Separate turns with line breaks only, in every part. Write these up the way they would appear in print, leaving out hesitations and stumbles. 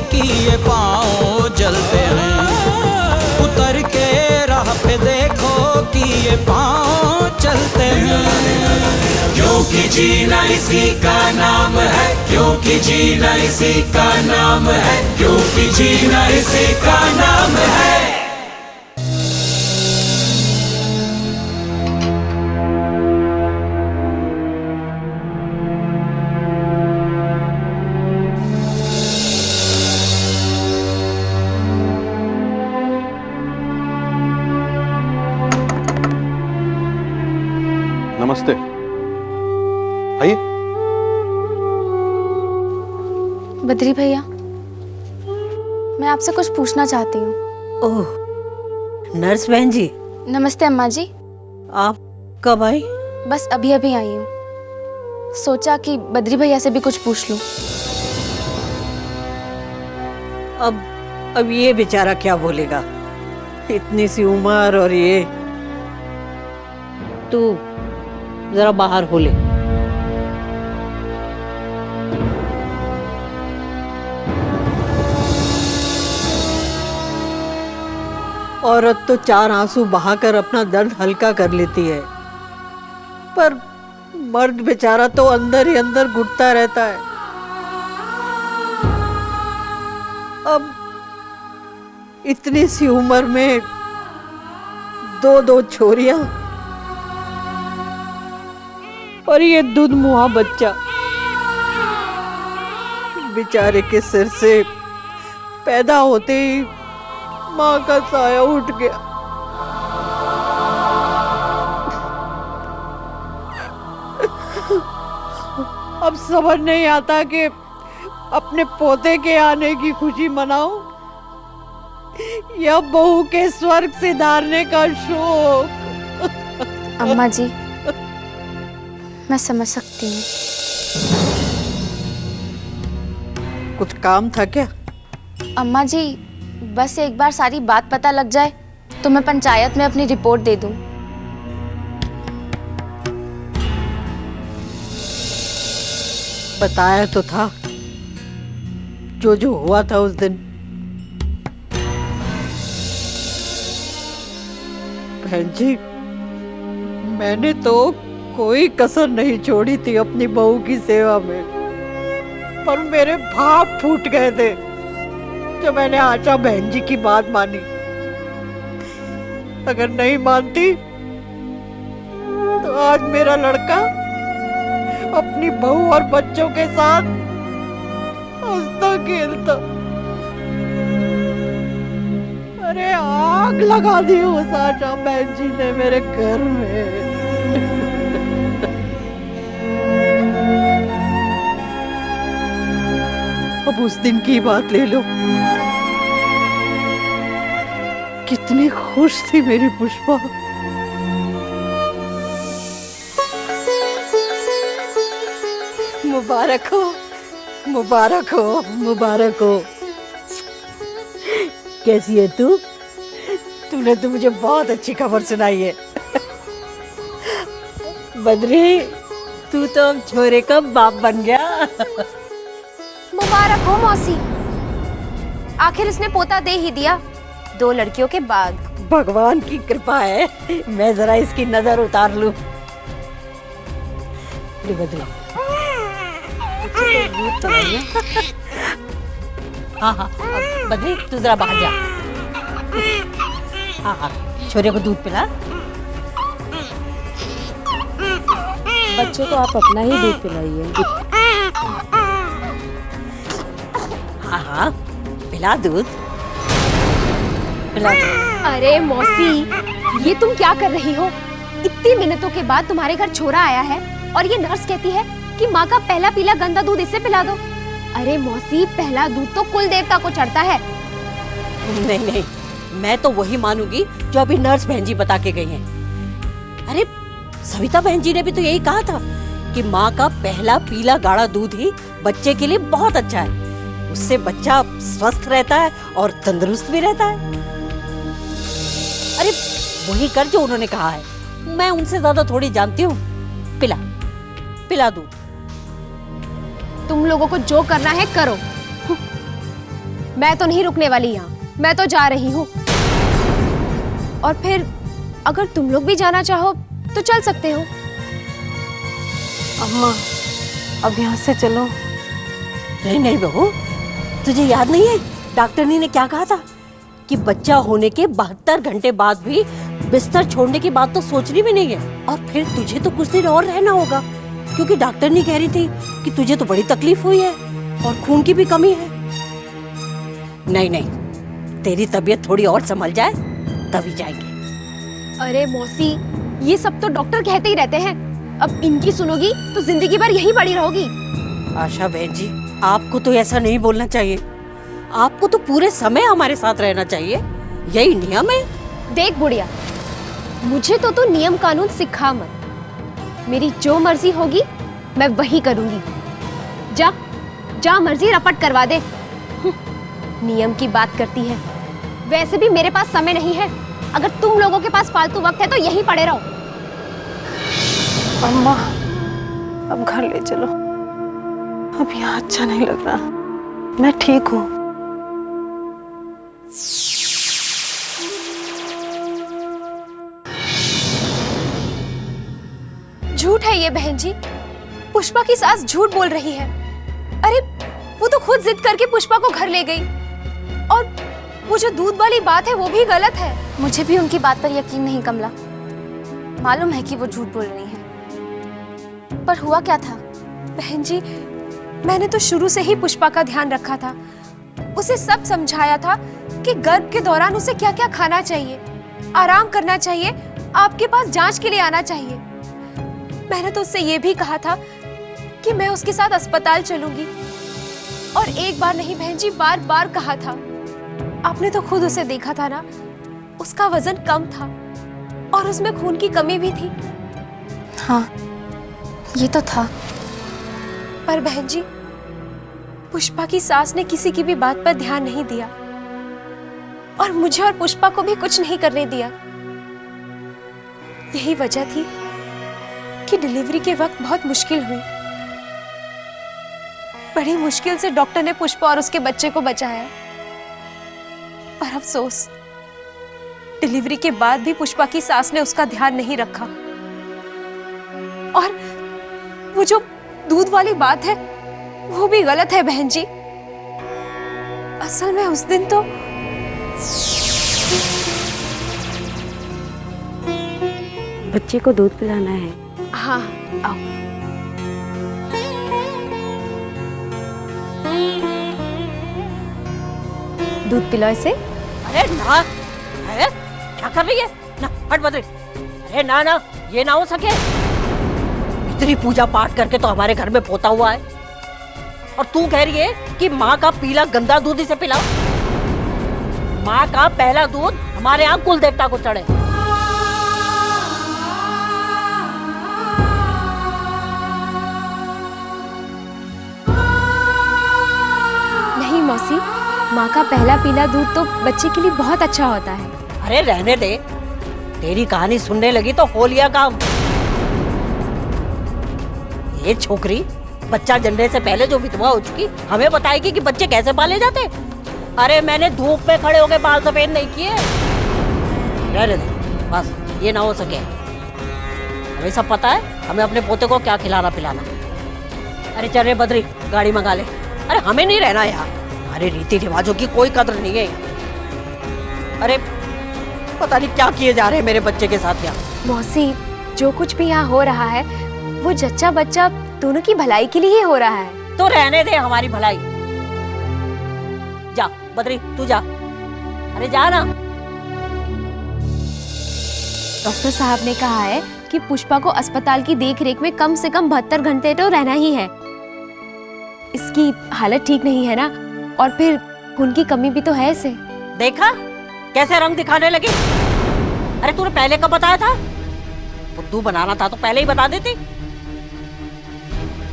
कि ये पाँव जलते हैं। उतर के राह पे देखो कि ये पाँव चलते हैं।
क्योंकि जीना इसी का नाम है, क्योंकि जीना इसी का नाम है, क्योंकि जीना इसी का नाम है।
नमस्ते, आइए।
बद्री भैया, मैं आपसे कुछ पूछना चाहती हूँ।
ओह, नर्स बहन जी।
नमस्ते अम्मा जी।
आप कब आई?
बस अभी अभी आई हूँ। सोचा कि बद्री भैया से भी कुछ पूछ लूँ।
अब ये बेचारा क्या बोलेगा? इतनी सी उम्र और ये। तू जरा बाहर हो ले। औरत तो 4 आंसू बहाकर अपना दर्द हल्का कर लेती है, पर मर्द बेचारा तो अंदर ही अंदर घुटता रहता है। अब इतनी सी उम्र में 2 छोरियां और ये दूध मुहा बच्चा, बेचारे के सिर से पैदा होते ही माँ का साया उठ गया। अब समझ नहीं आता कि अपने पोते के आने की खुशी मनाऊं या बहू के स्वर्ग से धारने का शोक।
अम्मा जी, मैं समझ सकती हूँ।
कुछ काम था क्या?
अम्मा जी, बस एक बार सारी बात पता लग जाए तो मैं पंचायत में अपनी रिपोर्ट दे दूँ।
बताया तो था जो हुआ था उस दिन। बहन जी, मैंने तो कोई कसर नहीं छोड़ी थी अपनी बहू की सेवा में, पर मेरे भाव फूट गए थे जब मैंने आशा बहन जी की बात मानी। अगर नहीं मानती तो आज मेरा लड़का अपनी बहू और बच्चों के साथ हंसता खेलता। अरे आग लगा दी उस आशा बहन जी ने मेरे घर में। अब उस दिन की बात ले लो, कितनी खुश थी मेरी पुष्पा। मुबारक हो, मुबारक हो, मुबारक हो। कैसी है तू? तूने तो मुझे बहुत अच्छी खबर सुनाई है। बद्री, तू तो अब छोरे का बाप बन गया।
मुबारक हो मौसी, आखिर इसने पोता दे ही दिया, 2 लड़कियों के बाद।
भगवान की कृपा है। मैं जरा इसकी नजर उतार लूं। बद्री, हाँ, बद्री तू जरा बाहर जा। हाँ, छोरे को दूध पिला।
बच्चों को आप अपना ही दूध पिलाइए।
हाँ, पिला दूध, पिला दूध।
अरे मौसी, ये तुम क्या कर रही हो? इतनी मिनटों के बाद तुम्हारे घर छोरा आया है और ये नर्स कहती है कि माँ का पहला पीला गंदा दूध इससे पिला दो। अरे मौसी, पहला दूध तो कुल देवता को चढ़ता है।
नहीं, मैं तो वही मानूंगी जो अभी नर्स बहन जी बता के गई हैं। अरे सविता बहन जी ने भी तो यही कहा था कि माँ का पहला पीला गाढ़ा दूध ही बच्चे के लिए बहुत अच्छा है, उससे बच्चा स्वस्थ रहता है और तंदुरुस्त भी रहता है। अरे वही कर जो उन्होंने कहा है, मैं उनसे ज्यादा थोड़ी जानती हूँ। पिला, पिला दूध।
तुम लोगों को जो करना है करो। मैं तो नहीं रुकने वाली यहाँ, मैं तो जा रही हूँ। और फिर अगर तुम लोग भी जाना चाहो तो चल सकते हो।
अम्मा अब यहाँ से चलो।
नहीं नहीं बहू, तुझे याद नहीं है डॉक्टरनी ने क्या कहा था कि बच्चा होने के 72 घंटे बाद भी बिस्तर छोड़ने की बात तो सोचनी भी नहीं है। और फिर तुझे तो कुछ दिन और रहना होगा, क्योंकि डॉक्टरनी कह रही थी कि तुझे तो बड़ी तकलीफ हुई है और खून की भी कमी है। नहीं नहीं, तेरी तबीयत थोड़ी और संभल जाए तभी जाएंगे।
अरे मौसी, ये सब तो डॉक्टर कहते ही रहते हैं, अब इनकी सुनोगी तो जिंदगी भर यही पड़ी रहोगी।
आशा बहन जी, आपको तो ऐसा नहीं बोलना चाहिए। आपको तो पूरे समय हमारे साथ रहना चाहिए, यही नियम है।
देख बुढ़िया, मुझे तो तू नियम कानून सिखा मत। मेरी जो मर्जी होगी मैं वही करूंगी। जा जा मर्जी रपट करवा दे। नियम की बात करती है। वैसे भी मेरे पास समय नहीं है, अगर तुम लोगों के पास फालतू वक्त है तो यहीं पड़े रहो।
अम्मा अब घर ले चलो, अब यहाँ अच्छा नहीं लग रहा, मैं ठीक हूँ।
झूठ है ये बहन जी, पुष्पा की सास झूठ बोल रही है। अरे वो तो खुद जिद करके पुष्पा को घर ले गई, और वो जो दूध वाली बात है वो भी गलत है।
मुझे भी उनकी बात पर यकीन नहीं कमला, मालूम है कि वो झूठ बोल रही है, पर हुआ क्या था?
बहन जी, मैंने तो शुरू से ही पुष्पा का ध्यान रखा था, उसे सब समझाया था कि गर्भ के दौरान उसे क्या क्या खाना चाहिए, आराम करना चाहिए, आपके पास जांच के लिए आना चाहिए। मैंने तो उससे ये भी कहा था कि मैं उसके साथ अस्पताल चलूंगी, और एक बार नहीं बहन जी, बार बार कहा था। आपने तो खुद उसे देखा था ना, उसका वजन कम था और उसमें खून की कमी भी थी।
हाँ, ये तो था।
पर बहन जी, पुष्पा की सास ने किसी की भी बात पर ध्यान नहीं दिया, और मुझे और पुष्पा को भी कुछ नहीं करने दिया। यही वजह थी कि डिलीवरी के वक्त बहुत मुश्किल हुई। बड़ी मुश्किल से डॉक्टर ने पुष्पा और उसके बच्चे को बचाया, पर अफसोस डिलीवरी के बाद भी पुष्पा की सास ने उसका ध्यान नहीं रखा। और वो जो दूध वाली बात है वो भी गलत है बहन जी। असल में उस दिन तो
बच्चे को दूध पिलाना है।
हाँ, आओ। दूध पिलाओ इसे।
अरे ना, अरे क्या कर रही है? ना हट बदरी। अरे ना ना, ये ना हो सके। इतनी पूजा पाठ करके तो हमारे घर में पोता हुआ है, और तू कह रही है कि माँ का पीला गंदा दूध इसे पिलाओ। माँ का पहला दूध हमारे यहाँ कुल देवता को चढ़े।
नहीं मौसी, माँ का पहला पीला दूध तो बच्चे के लिए बहुत अच्छा होता है।
अरे रहने दे, तेरी कहानी सुनने लगी तो हो लिया काम। ये छोकरी बच्चा जनने से पहले जो विधवा हो चुकी हमें बताएगी कि बच्चे कैसे पाले जाते। अरे मैंने धूप में खड़े होके बाल सफेद नहीं किए। रहने दे बस, ये ना हो सके। हमें सब पता है हमें अपने पोते को क्या खिलाना पिलाना। अरे चल रे बद्री, गाड़ी मंगा ले। अरे हमें नहीं रहना यहाँ, हमारे रीति रिवाजों की कोई कदर नहीं है। अरे पता नहीं क्या किए जा रहे हैं मेरे बच्चे के साथ यहाँ।
मौसी, जो कुछ भी यहाँ हो रहा है वो जच्चा बच्चा दोनों की भलाई के लिए ही हो रहा है।
तो रहने दे हमारी भलाई। जा बद्री, तू जा। अरे जा ना।
डॉक्टर साहब ने कहा है कि पुष्पा को अस्पताल की देखरेख में कम से कम 72 घंटे तो रहना ही है। इसकी हालत ठीक नहीं है ना, और फिर खून की कमी भी तो है इसे।
देखा कैसे रंग दिखाने लगी। अरे तूने पहले कब बताया था? बुद्धू बनाना था तो पहले ही बता देती।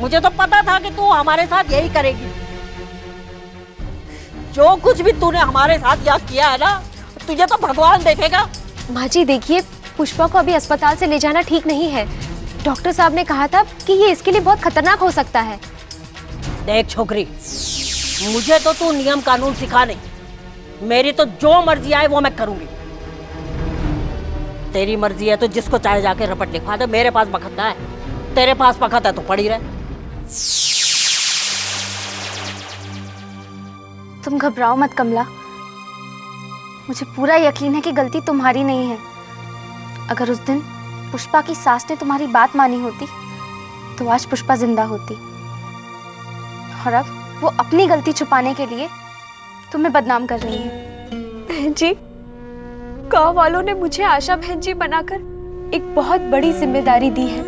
मुझे तो पता था कि तू हमारे साथ यही करेगी। जो कुछ भी तूने हमारे साथ यहाँ किया है ना, तुझे तो भगवान देखेगा।
माँ जी देखिए, पुष्पा को अभी अस्पताल से ले जाना ठीक नहीं है। डॉक्टर साहब ने कहा था कि ये इसके लिए बहुत खतरनाक हो सकता है।
देख छोकरी, मुझे तो तू नियम कानून सिखा नहीं, मेरी तो जो मर्जी आए वो मैं करूंगी। तेरी मर्जी है तो जिसको चाहे जाके रपट लिखवा दे, मेरे पास बखत ना है। तेरे पास बखत है तो पड़ी रहे।
तुम घबराओ मत कमला, मुझे पूरा यकीन है कि गलती तुम्हारी नहीं है। अगर उस दिन पुष्पा की सास ने तुम्हारी बात मानी होती तो आज पुष्पा जिंदा होती, और अब वो अपनी गलती छुपाने के लिए तुम्हें बदनाम कर रही है।
बहन जी, गांव वालों ने मुझे आशा बहन जी बनाकर एक बहुत बड़ी जिम्मेदारी दी है,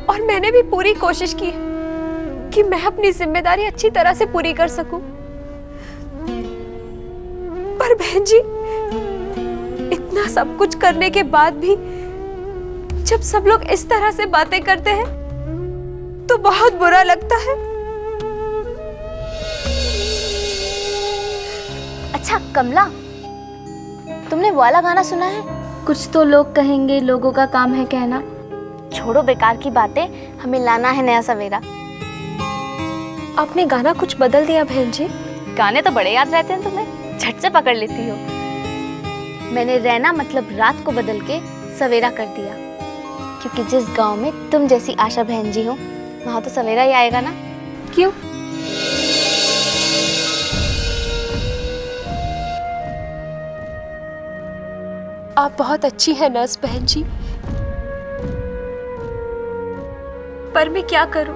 और मैंने भी पूरी कोशिश की है कि मैं अपनी जिम्मेदारी अच्छी तरह से पूरी कर सकूं। पर बहन जी, इतना सब कुछ करने के बाद भी जब सब लोग इस तरह से बातें करते हैं तो बहुत बुरा लगता है।
अच्छा कमला, तुमने वो वाला गाना सुना है, कुछ तो लोग कहेंगे लोगों का काम है कहना। छोड़ो बेकार की बातें, हमें लाना है नया सवेरा।
आपने गाना कुछ बदल दिया बहन जी।
गाने तो बड़े याद रहते हैं तुम्हें, झट से पकड़ लेती हो। मैंने रहना मतलब रात को बदल के सवेरा कर दिया, क्योंकि जिस गांव में तुम जैसी आशा बहन जी हो वहां तो सवेरा ही आएगा ना।
क्यों? आप बहुत अच्छी है नर्स बहन जी, पर मैं क्या करूं?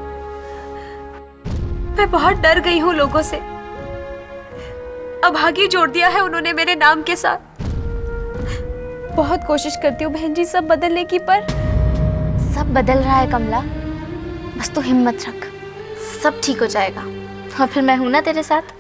मैं बहुत डर गई हूं लोगों से। अभागी जोड़ दिया है उन्होंने मेरे नाम के साथ। बहुत कोशिश करती हूँ बहन जी सब बदलने की, पर
सब बदल रहा है कमला, बस तू हिम्मत रख, सब ठीक हो जाएगा। और फिर मैं हूं ना तेरे साथ।